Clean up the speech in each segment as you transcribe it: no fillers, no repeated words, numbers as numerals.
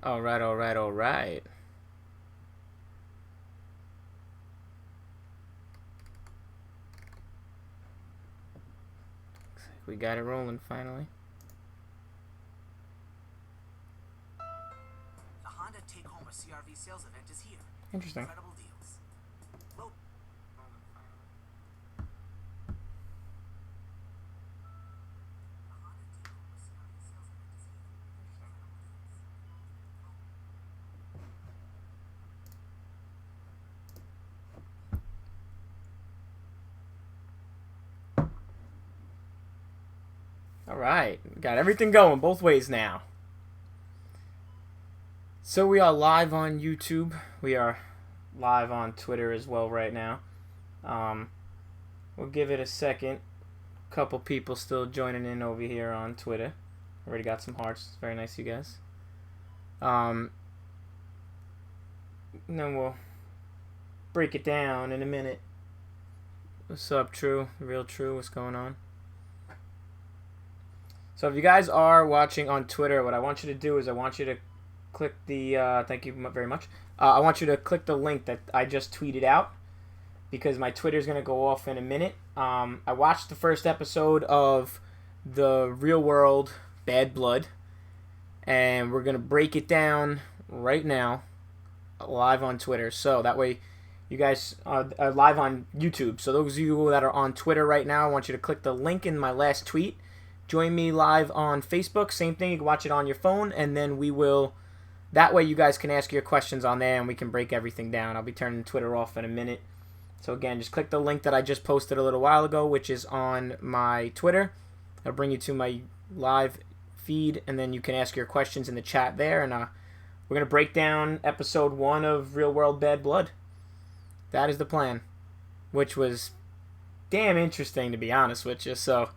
All right, all right, all right. Looks like we got it rolling finally. The Honda Take Home a CRV sales event is here. Interesting. Incredible deals. Well, All right, got everything going both ways now. So we are live on YouTube. We are live on Twitter as well right now. We'll give it a second. Couple people still joining in over here on Twitter. Already got some hearts. Very nice, you guys. And then we'll break it down in a minute. What's up, True? Real True, what's going on? So if you guys are watching on Twitter, what I want you to do is I want you to click the, thank you very much. I want you to click the link that I just tweeted out because my Twitter is going to go off in a minute. I watched the first episode of the Real World Bad Blood, and we're going to break it down right now live on Twitter. So that way you guys are live on YouTube. So those of you that are on Twitter right now, I want you to click the link in my last tweet. Join me live on Facebook. Same thing. You can watch it on your phone, and then we will. That way, you guys can ask your questions on there, and we can break everything down. I'll be turning Twitter off in a minute. So again, just click the link that I just posted a little while ago, which is on my Twitter. It'll bring you to my live feed, and then you can ask your questions in the chat there. And we're gonna break down episode 1 of Real World Bad Blood. That is the plan, which was damn interesting to be honest with you. So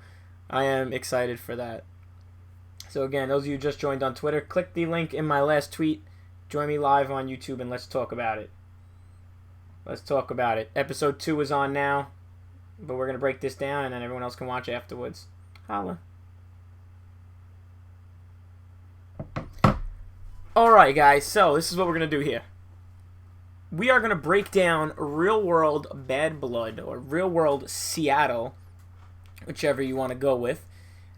I am excited for that. So again, those of you who just joined on Twitter, click the link in my last tweet. Join me live on YouTube and let's talk about it. Let's talk about it. Episode 2 is on now, but we're going to break this down and then everyone else can watch afterwards. Holla. Alright guys, so this is what we're going to do here. We are going to break down Real World Bad Blood, or Real World Seattle, whichever you want to go with,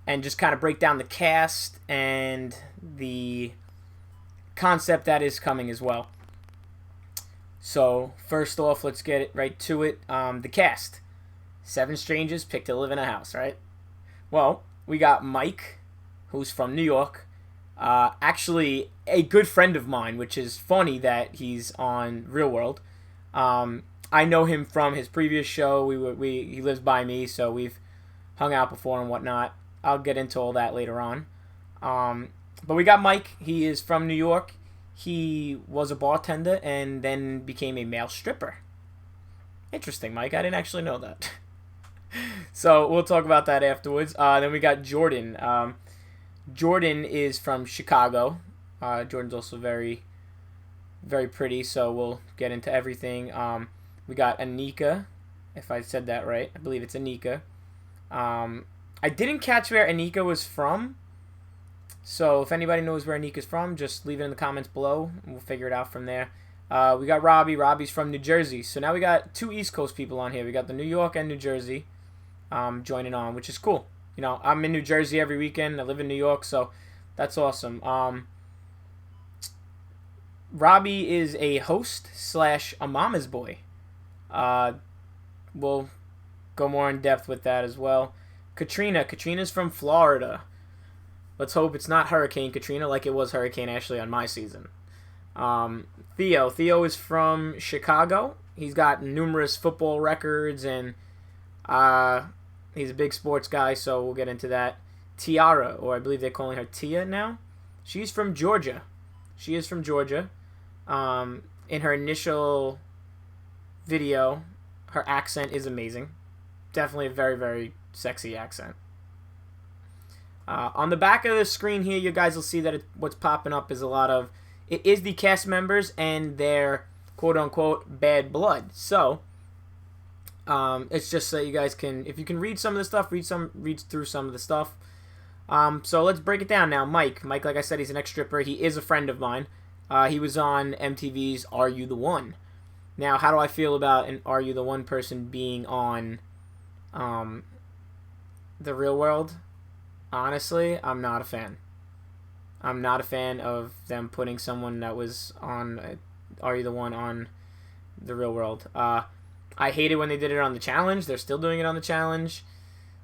and just kind of break down the cast and the concept that is coming as well. So first off, let's get it right to it. The cast. 7 strangers picked to live in a house, right? Well, we got Mike, who's from New York. Actually, a good friend of mine, which is funny that he's on Real World. I know him from his previous show. He lives by me, so we've hung out before and whatnot. I'll get into all that later on. But we got Mike. He is from New York. He was a bartender and then became a male stripper. Interesting, Mike. I didn't actually know that. So we'll talk about that afterwards. Then we got Jordan. Jordan is from Chicago. Jordan's also very, very pretty, so we'll get into everything. We got Anika, if I said that right. I believe it's Anika. I didn't catch where Anika was from, so if anybody knows where Anika's from, just leave it in the comments below, and we'll figure it out from there. We got Robbie. Robbie's from New Jersey, so now we got 2 East Coast people on here. We got the New York and New Jersey joining on, which is cool. You know, I'm in New Jersey every weekend. I live in New York, so that's awesome. Robbie is a host / a mama's boy. We'll go more in depth with that as well. Katrina's from Florida. Let's hope it's not Hurricane Katrina like it was Hurricane Ashley on my season. Theo is from Chicago. He's got numerous football records, and he's a big sports guy, so we'll get into that. Tiara, or I believe they're calling her Tia now. She's from Georgia. She is from Georgia. In her initial video, her accent is amazing. Definitely a very, very sexy accent. On the back of the screen here, you guys will see that what's popping up is a lot of... It is the cast members and their quote-unquote bad blood. So, it's just so you guys can... If you can read some of the stuff, read through some of the stuff. So let's break it down now. Mike, like I said, he's an ex-stripper. He is a friend of mine. He was on MTV's Are You the One? Now, how do I feel about an Are You the One person being on the Real World? Honestly, I'm not a fan. I'm not a fan of them putting someone that was on Are You the One on the Real World. I hated when they did it on the challenge. They're still doing it on the challenge.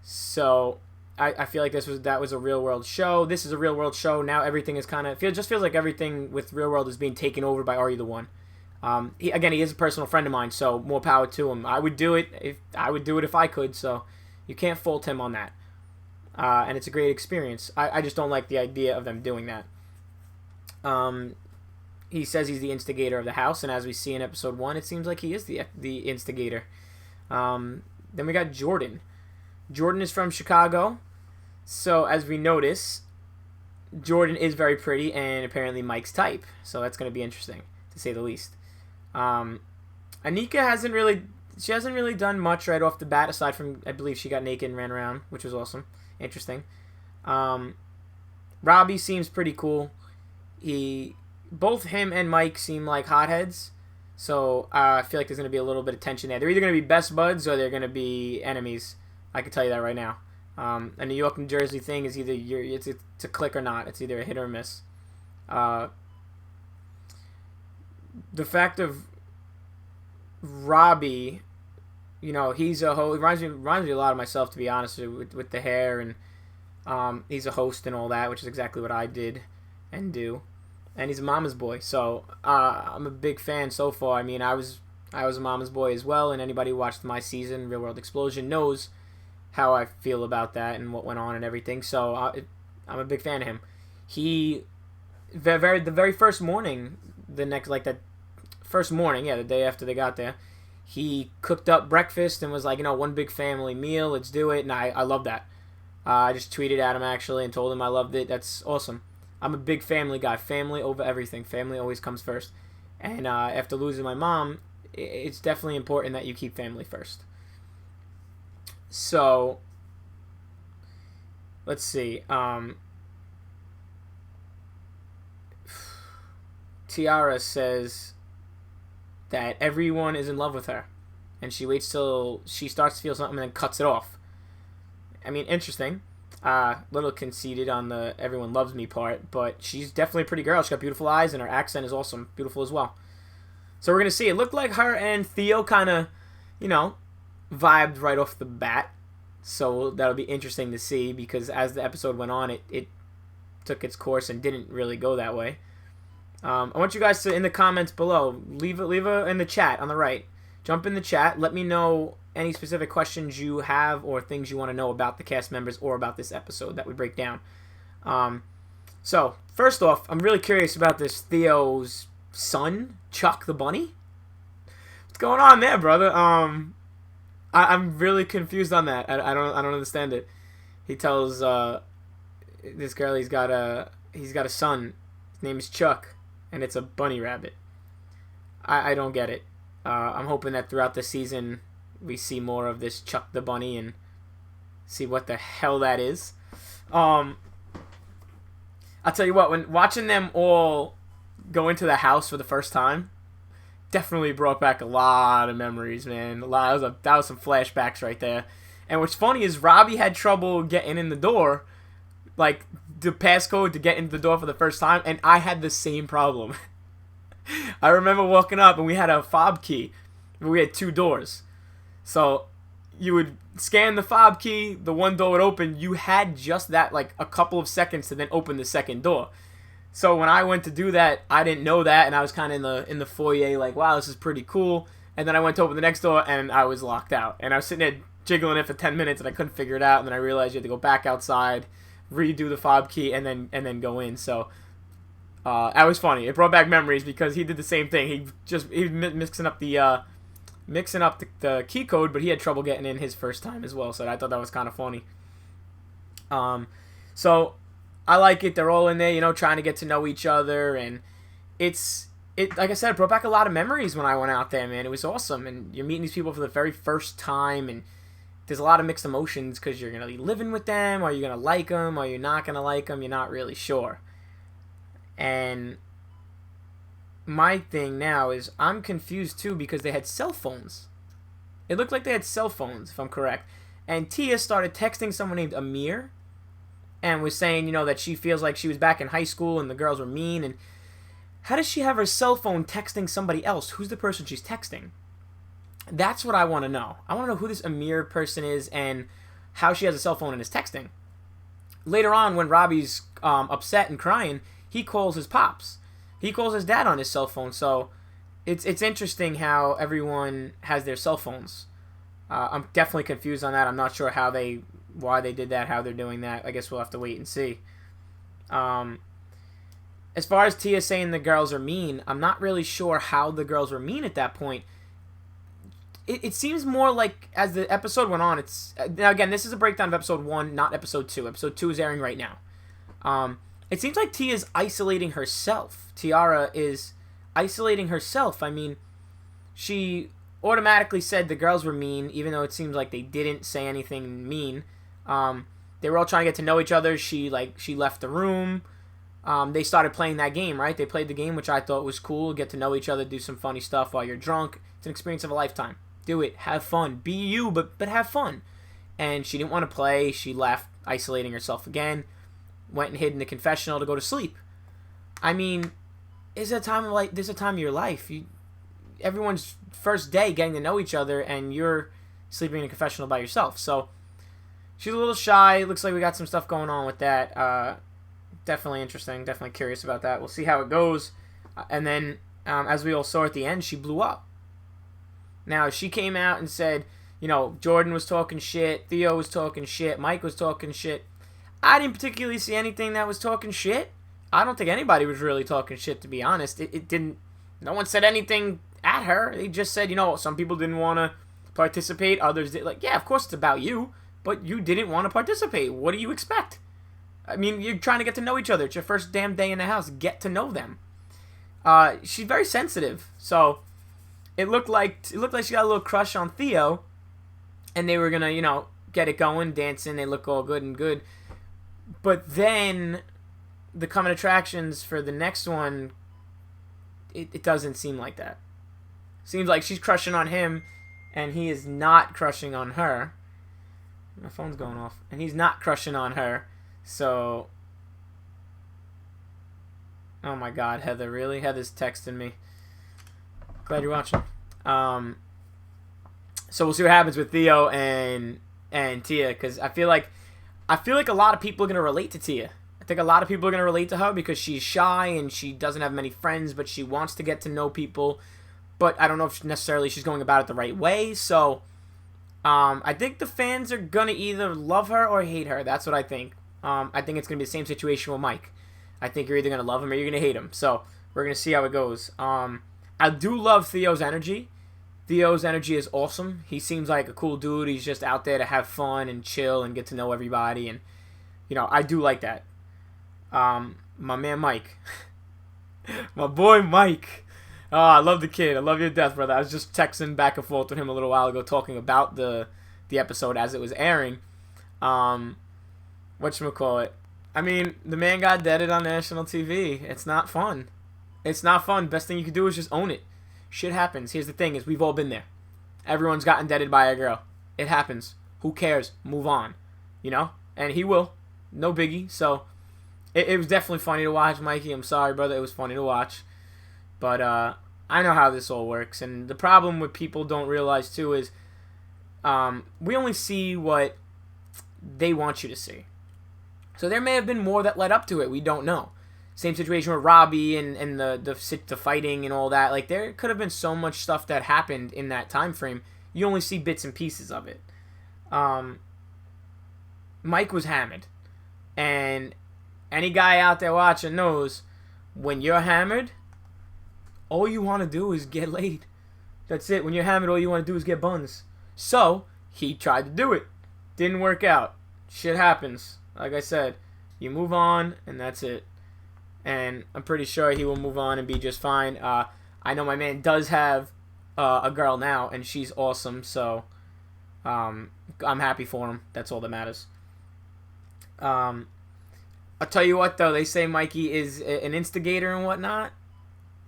So I feel like that was a Real World show. This is a Real World show. Now everything is kind of just feels like everything with Real World is being taken over by Are You the One? He is a personal friend of mine, so more power to him. I would do it if I could. So you can't fault him on that. And it's a great experience. I just don't like the idea of them doing that. He says he's the instigator of the house, and as we see in episode 1, it seems like he is the instigator. Then we got Jordan. Jordan is from Chicago, so as we notice, Jordan is very pretty and apparently Mike's type. So that's going to be interesting, to say the least. Anika hasn't really done much right off the bat, aside from, I believe she got naked and ran around, which was awesome. Interesting. Robbie seems pretty cool. Both him and Mike seem like hotheads, so I feel like there's going to be a little bit of tension there. They're either going to be best buds or they're going to be enemies. I can tell you that right now. A New York, New Jersey thing is either it's a click or not. It's either a hit or a miss. The fact of Robbie, he's a host. Reminds me a lot of myself, to be honest, with the hair, and he's a host and all that, which is exactly what I did and do. And he's a mama's boy, so I'm a big fan so far. I mean, I was a mama's boy as well, and anybody who watched my season, Real World Explosion, knows how I feel about that and what went on and everything. So I'm a big fan of him. The very first morning, the day after they got there, he cooked up breakfast and was like, one big family meal, let's do it, and I love that. I just tweeted at him, actually, and told him I loved it. That's awesome. I'm a big family guy. Family over everything. Family always comes first. And after losing my mom, it's definitely important that you keep family first. So, let's see. Tiara says that everyone is in love with her, and she waits till she starts to feel something and then cuts it off. I mean, interesting. Little conceited on the everyone loves me part, but she's definitely a pretty girl. She's got beautiful eyes, and her accent is awesome. Beautiful as well. So we're going to see. It looked like her and Theo kind of, vibed right off the bat. So that'll be interesting to see, because as the episode went on, it took its course and didn't really go that way. I want you guys to, in the comments below, leave a in the chat on the right. Jump in the chat. Let me know any specific questions you have or things you want to know about the cast members or about this episode that we break down. So, first off, I'm really curious about this Theo's son, Chuck the Bunny. What's going on there, brother? I'm really confused on that. I don't understand it. He tells this girl he's got a son. His name is Chuck, and it's a bunny rabbit. I don't get it. I'm hoping that throughout the season we see more of this Chuck the Bunny and see what the hell that is. I'll tell you what, when watching them all go into the house for the first time, definitely brought back a lot of memories, man. That was some flashbacks right there. And what's funny is Robbie had trouble getting in the door, like the passcode to get into the door for the first time, and I had the same problem. I remember walking up and we had a fob key. We had 2 doors. So you would scan the fob key, the one door would open. You had just that, like a couple of seconds to then open the second door. So when I went to do that, I didn't know that, and I was kind of in the foyer like, wow, this is pretty cool. And then I went to open the next door and I was locked out. And I was sitting there jiggling it for 10 minutes and I couldn't figure it out. And then I realized you had to go back outside, redo the fob key, and then go in. So that was funny. It brought back memories because he did the same thing. He was mixing up the key code, but he had trouble getting in his first time as well. So I thought that was kind of funny. So I like it. They're all in there, trying to get to know each other, and it like I said, it brought back a lot of memories when I went out there, man. It was awesome, and you're meeting these people for the very first time, and there's a lot of mixed emotions because you're gonna be living with them, or you're gonna like them, or you're not gonna like them. You're not really sure. And my thing now is I'm confused too because they had cell phones. It looked like they had cell phones, if I'm correct. And Tia started texting someone named Amir and was saying, you know, that she feels like she was back in high school and the girls were mean. And how does she have her cell phone texting somebody else? Who's the person she's texting? That's what I want to know. I want to know who this Amir person is and how she has a cell phone and is texting. Later on, when Robbie's upset and crying, he calls his pops. He calls his dad on his cell phone. So it's interesting how everyone has their cell phones. I'm definitely confused on that. I'm not sure why they did that, how they're doing that. I guess we'll have to wait and see. As far as Tia saying the girls are mean, I'm not really sure how the girls were mean at that point. It seems more like as the episode went on, now again, this is a breakdown of episode 1, not episode 2. Episode 2 is airing right now. It seems like Tia's isolating herself. Tiara is isolating herself. I mean, she automatically said the girls were mean, even though it seems like they didn't say anything mean. They were all trying to get to know each other. She left the room. They started playing that game, right? They played the game, which I thought was cool. Get to know each other, do some funny stuff while you're drunk. It's an experience of a lifetime. Do it. Have fun. Be you, but have fun. And she didn't want to play. She left, isolating herself again. Went and hid in the confessional to go to sleep. I mean, this is a time of your life. Everyone's first day getting to know each other, and you're sleeping in a confessional by yourself. So she's a little shy. Looks like we got some stuff going on with that. Definitely interesting. Definitely curious about that. We'll see how it goes. And then, as we all saw at the end, she blew up. Now, she came out and said, you know, Jordan was talking shit, Theo was talking shit, Mike was talking shit. I didn't particularly see anything that was talking shit. I don't think anybody was really talking shit, to be honest. It didn't, no one said anything at her. They just said, you know, some people didn't want to participate, others did. Like, yeah, of course it's about you, but you didn't want to participate. What do you expect? I mean, you're trying to get to know each other. It's your first damn day in the house. Get to know them. She's very sensitive, so it looked like she got a little crush on Theo, and they were gonna, you know, get it going, dancing. They look all good and good, but then the coming attractions for the next one, it doesn't seem like that. Seems like she's crushing on him, and he is not crushing on her. My phone's going off, and he's not crushing on her. So, oh my God, Heather, really? Heather's texting me. Glad you're watching. So we'll see what happens with Theo and Tia, because I feel like a lot of people are gonna relate to Tia. I think a lot of people are gonna relate to her because she's shy and she doesn't have many friends, but she wants to get to know people. But I don't know if necessarily she's going about it the right way. So, I think the fans are gonna either love her or hate her. That's what I think. I think it's gonna be the same situation with Mike. I think you're either gonna love him or you're gonna hate him. So we're gonna see how it goes. I do love Theo's energy. Theo's energy is awesome. He seems like a cool dude. He's just out there to have fun and chill and get to know everybody. And, you know, I do like that. My man Mike. My boy Mike. Oh, I love the kid. I love you to death, brother. I was just texting back and forth with him a little while ago talking about the episode as it was airing. Whatchamacallit. I mean, the man got deaded on national TV. It's not fun. It's not fun. Best thing you can do is just own it. Shit happens. Here's the thing is we've all been there. Everyone's gotten deaded by a girl. It happens. Who cares? Move on. You know? And he will. No biggie. So, it was definitely funny to watch, Mikey. I'm sorry, brother. It was funny to watch. But, I know how this all works. And the problem with people don't realize, too, is we only see what they want you to see. So there may have been more that led up to it. We don't know. Same situation with Robbie and the fighting and all that. Like, there could have been so much stuff that happened in that time frame. You only see bits and pieces of it. Mike was hammered. And any guy out there watching knows when you're hammered, all you want to do is get laid. That's it. When you're hammered, all you want to do is get buns. So, he tried to do it. Didn't work out. Shit happens. Like I said, you move on, and that's it. And I'm pretty sure he will move on and be just fine. I know my man does have a girl now, and she's awesome, so I'm happy for him. That's all that matters. I'll tell you what, though. They say Mikey is an instigator and whatnot.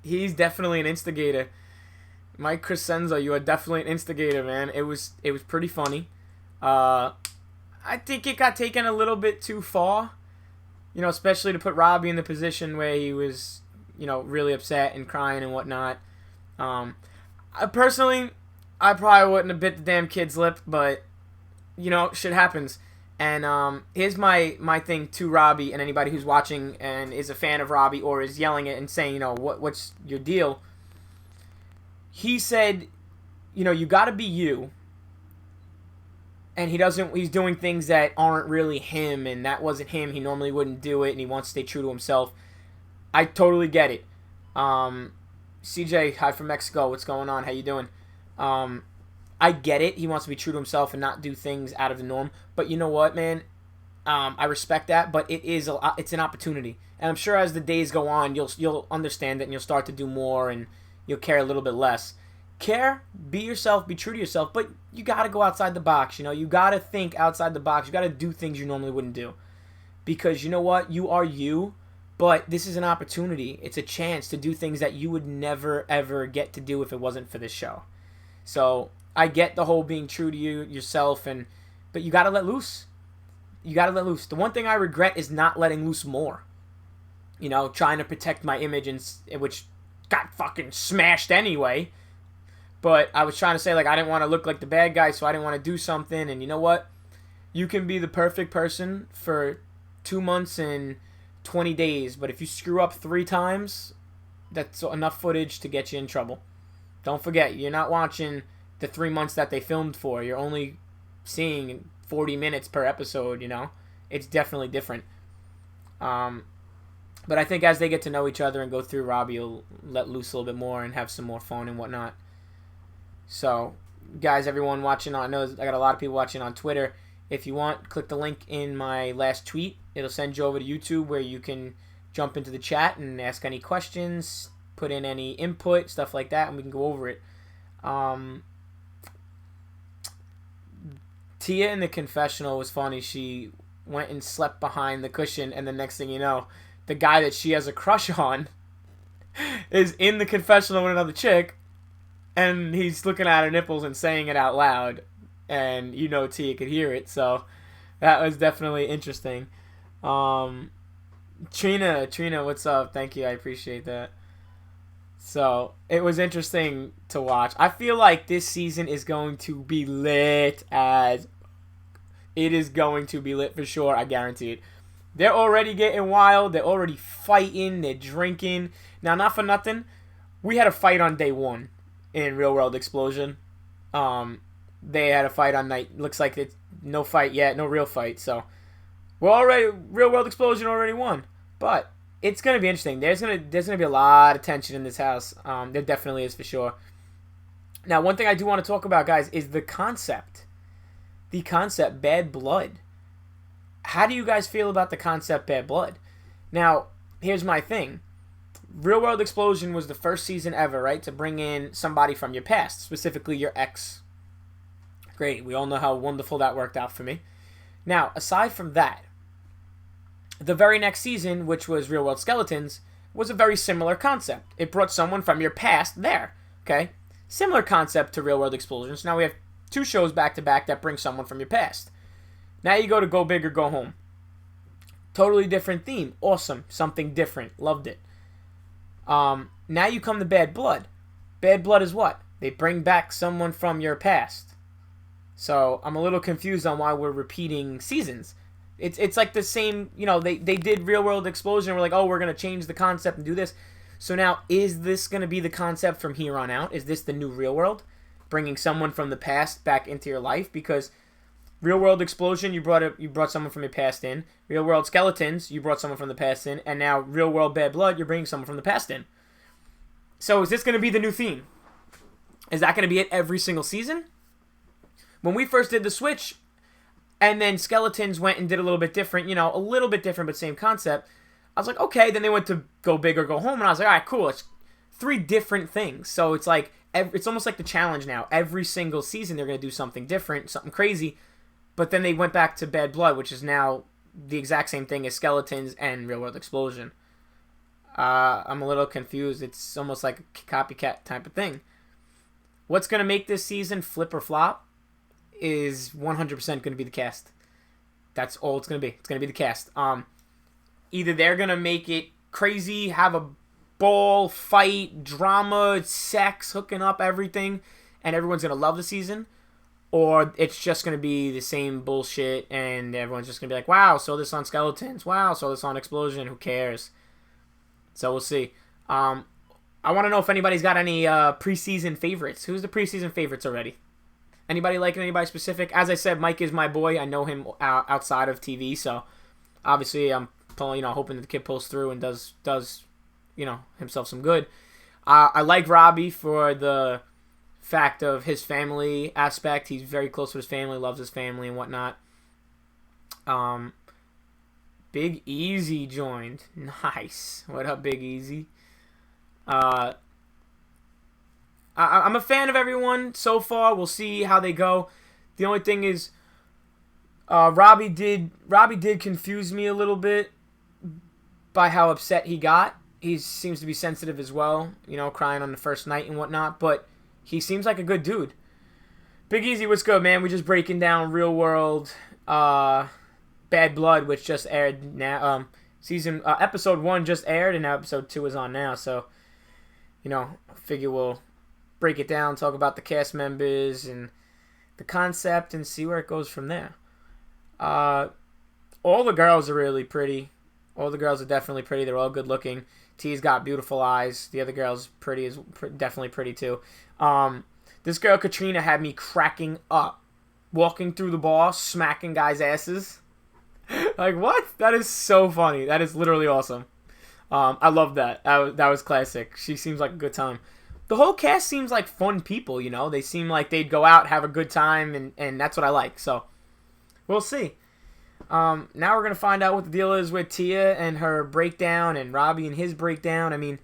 He's definitely an instigator. Mike Crescenzo, you are definitely an instigator, man. It was pretty funny. I think it got taken a little bit too far. Especially to put Robbie in the position where he was, really upset and crying and whatnot. I personally probably wouldn't have bit the damn kid's lip, but, shit happens. And here's my thing to Robbie and anybody who's watching and is a fan of Robbie or is yelling it and saying, what's your deal? He said, you got to be you. And he's doing things that aren't really him, and that wasn't him. He normally wouldn't do it, and he wants to stay true to himself. I totally get it. CJ, hi from Mexico. What's going on? How you doing? I get it. He wants to be true to himself and not do things out of the norm. But you know what, man? I respect that, but it's an opportunity. And I'm sure as the days go on, you'll understand it, and you'll start to do more, and you'll care a little bit less. Care, be yourself, be true to yourself, but you got to go outside the box. You got to think outside the box. You got to do things you normally wouldn't do. Because you know what? You are you, but this is an opportunity. It's a chance to do things that you would never, ever get to do if it wasn't for this show. So I get the whole being true to yourself, but you got to let loose. You got to let loose. The one thing I regret is not letting loose more. Trying to protect my image, which got fucking smashed anyway. But I was trying to say, I didn't want to look like the bad guy, so I didn't want to do something. And you know what? You can be the perfect person for 2 months and 20 days. But if you screw up 3 times, that's enough footage to get you in trouble. Don't forget, you're not watching the 3 months that they filmed for. You're only seeing 40 minutes per episode, It's definitely different. But I think as they get to know each other and go through, Robbie will let loose a little bit more and have some more fun and whatnot. So, guys, everyone watching I know I got a lot of people watching on Twitter. If you want, click the link in my last tweet. It'll send you over to YouTube where you can jump into the chat and ask any questions, put in any input, stuff like that, and we can go over it. Tia in the confessional was funny. She went and slept behind the cushion, and the next thing you know, the guy that she has a crush on is in the confessional with another chick. And he's looking at her nipples and saying it out loud. And Tia could hear it. So that was definitely interesting. Trina, what's up? Thank you. I appreciate that. So it was interesting to watch. I feel like this season is going to be lit as... It is going to be lit for sure. I guarantee it. They're already getting wild. They're already fighting. They're drinking. Now, not for nothing. We had a fight on day 1. In Real World Explosion. They had a fight on night. Looks like it's no fight yet. No real fight. So, Real World Explosion already won. But, it's going to be interesting. There's gonna be a lot of tension in this house. There definitely is for sure. Now, one thing I do want to talk about, guys, is the concept. The concept, Bad Blood. How do you guys feel about the concept, Bad Blood? Now, here's my thing. Real World Explosion was the first season ever, right, to bring in somebody from your past, specifically your ex. Great, we all know how wonderful that worked out for me. Now, aside from that, the very next season, which was Real World Skeletons, was a very similar concept. It brought someone from your past there, okay? Similar concept to Real World Explosion. So now we have 2 shows back-to-back that bring someone from your past. Now you go to Go Big or Go Home. Totally different theme. Awesome. Something different. Loved it. Now you come to Bad Blood. Bad Blood is what? They bring back someone from your past. So I'm a little confused on why we're repeating seasons. It's like the same, they did Real World Explosion and we're like, oh, we're going to change the concept and do this. So now, is this going to be the concept from here on out? Is this the new Real World? Bringing someone from the past back into your life? Because Real World Explosion, you brought someone from your past in. Real World Skeletons, you brought someone from the past in. And now Real World Bad Blood, you're bringing someone from the past in. So is this going to be the new theme? Is that going to be it every single season? When we first did the switch, and then Skeletons went and did a little bit different, a little bit different but same concept, I was like, okay. Then they went to Go Big or Go Home, and I was like, all right, cool. It's 3 different things. So it's like, it's almost like the challenge now. Every single season they're going to do something different, something crazy. But then they went back to Bad Blood, which is now the exact same thing as Skeletons and Real World Explosion. I'm a little confused. It's almost like a copycat type of thing. What's going to make this season flip or flop is 100% going to be the cast. That's all it's going to be. It's going to be the cast. Either they're going to make it crazy, have a ball, fight, drama, sex, hooking up, everything, and everyone's going to love the season, or it's just going to be the same bullshit, and everyone's just going to be like, wow, saw this on Skeletons. Wow, saw this on Ex-plosion. Who cares? So we'll see. I want to know if anybody's got any preseason favorites. Who's the preseason favorites already? Anybody liking anybody specific? As I said, Mike is my boy. I know him outside of TV, so obviously I'm hoping that the kid pulls through and does himself some good. I like Robbie for the fact of his family aspect. He's very close to his family, loves his family and whatnot. Big Easy joined. Nice. What up, Big Easy? I'm a fan of everyone so far. We'll see how they go. The only thing is, Robbie did confuse me a little bit by how upset he got. He seems to be sensitive as well, crying on the first night and whatnot, but he seems like a good dude. Big Easy, what's good, man? We're just breaking down Real World Bad Blood, which just aired now. Episode 1 just aired, and now episode 2 is on now, so, I figure we'll break it down, talk about the cast members and the concept, and see where it goes from there. All the girls are really pretty. All the girls are definitely pretty. They're all good looking. T's got beautiful eyes. The other girl's definitely pretty too. This girl Katrina had me cracking up, walking through the bar, smacking guys' asses. Like, what? That is so funny. That is literally awesome. I love that. That was classic. She seems like a good time. The whole cast seems like fun people, They seem like they'd go out, have a good time, and that's what I like. So, we'll see. Now we're going to find out what the deal is with Tia and her breakdown and Robbie and his breakdown. I mean,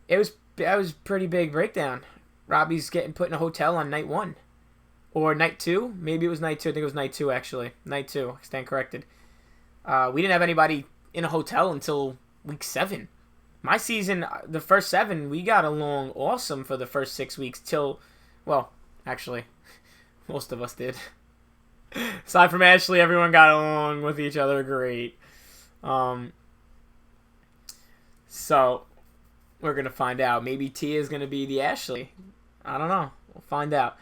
that was a pretty big breakdown. Robbie's getting put in a hotel on night 1. Or night 2. Maybe it was night 2. I think it was night 2, actually. Night 2. I stand corrected. We didn't have anybody in a hotel until week 7. My season, the first 7, we got along awesome for the first 6 weeks till, well, actually, most of us did. Aside from Ashley, everyone got along with each other great. So, we're going to find out. Maybe Tia is going to be the Ashley. I don't know. We'll find out.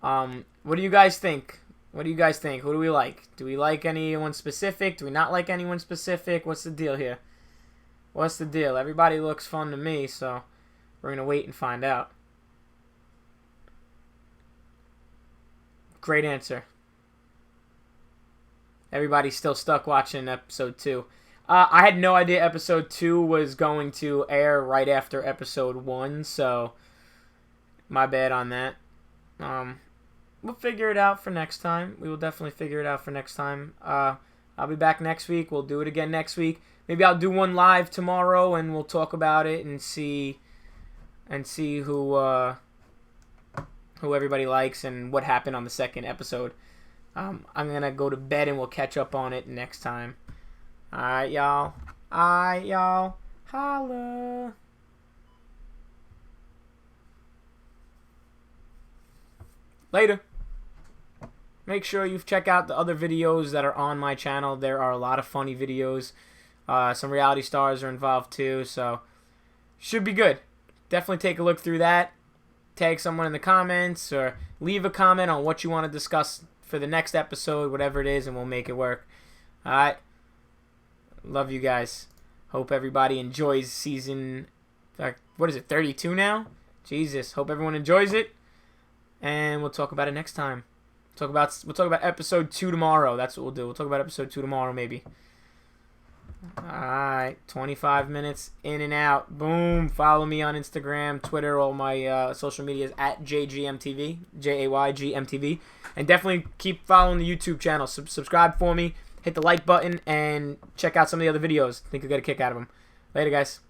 What do you guys think? Who do we like? Do we like anyone specific? Do we not like anyone specific? What's the deal here? What's the deal? Everybody looks fun to me, so we're going to wait and find out. Great answer. Everybody's still stuck watching episode 2. I had no idea episode 2 was going to air right after episode 1, so my bad on that. We'll figure it out for next time. We will definitely figure it out for next time. I'll be back next week. We'll do it again next week. Maybe I'll do one live tomorrow, and we'll talk about it and see who everybody likes and what happened on the second episode. I'm going to go to bed, and we'll catch up on it next time. Alright, y'all. Holla. Later. Make sure you check out the other videos that are on my channel. There are a lot of funny videos. Some reality stars are involved too, so should be good. Definitely take a look through that. Tag someone in the comments or leave a comment on what you want to discuss for the next episode, whatever it is, and we'll make it work. Alright. Love you guys. Hope everybody enjoys season, what is it, 32 now? Jesus. Hope everyone enjoys it. And we'll talk about it next time. We'll talk about episode 2 tomorrow. That's what we'll do. We'll talk about episode 2 tomorrow, maybe. Alright, 25 minutes in and out. Boom. Follow me on Instagram, Twitter, all my social medias at JGMTV, JAYGMTV. And definitely keep following the YouTube channel. Subscribe for me. Hit the like button and check out some of the other videos. I think you'll get a kick out of them. Later, guys.